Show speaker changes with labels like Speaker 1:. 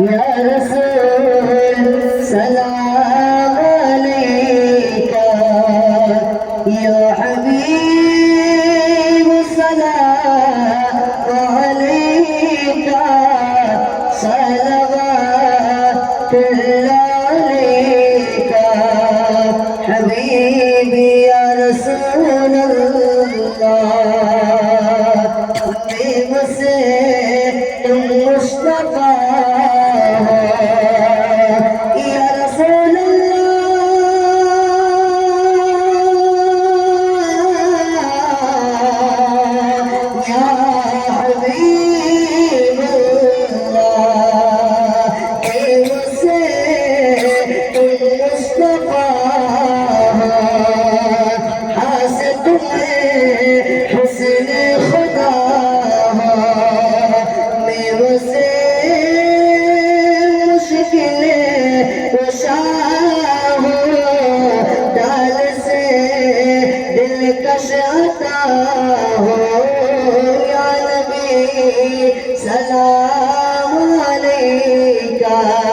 Speaker 1: या रसूल सलाम अलैका या हबीब सलाम अलैका सलवातुल्लाह अलैका हबीबी या रसूल मुझसे तुम मुस्तफा हो या रसूल अल्लाह या हबीब अल्लाह मुझसे तुम मुस्तफा हो हासिल तुम्हें हुस्न खुदा आता हो या नबी सलाम अलैका।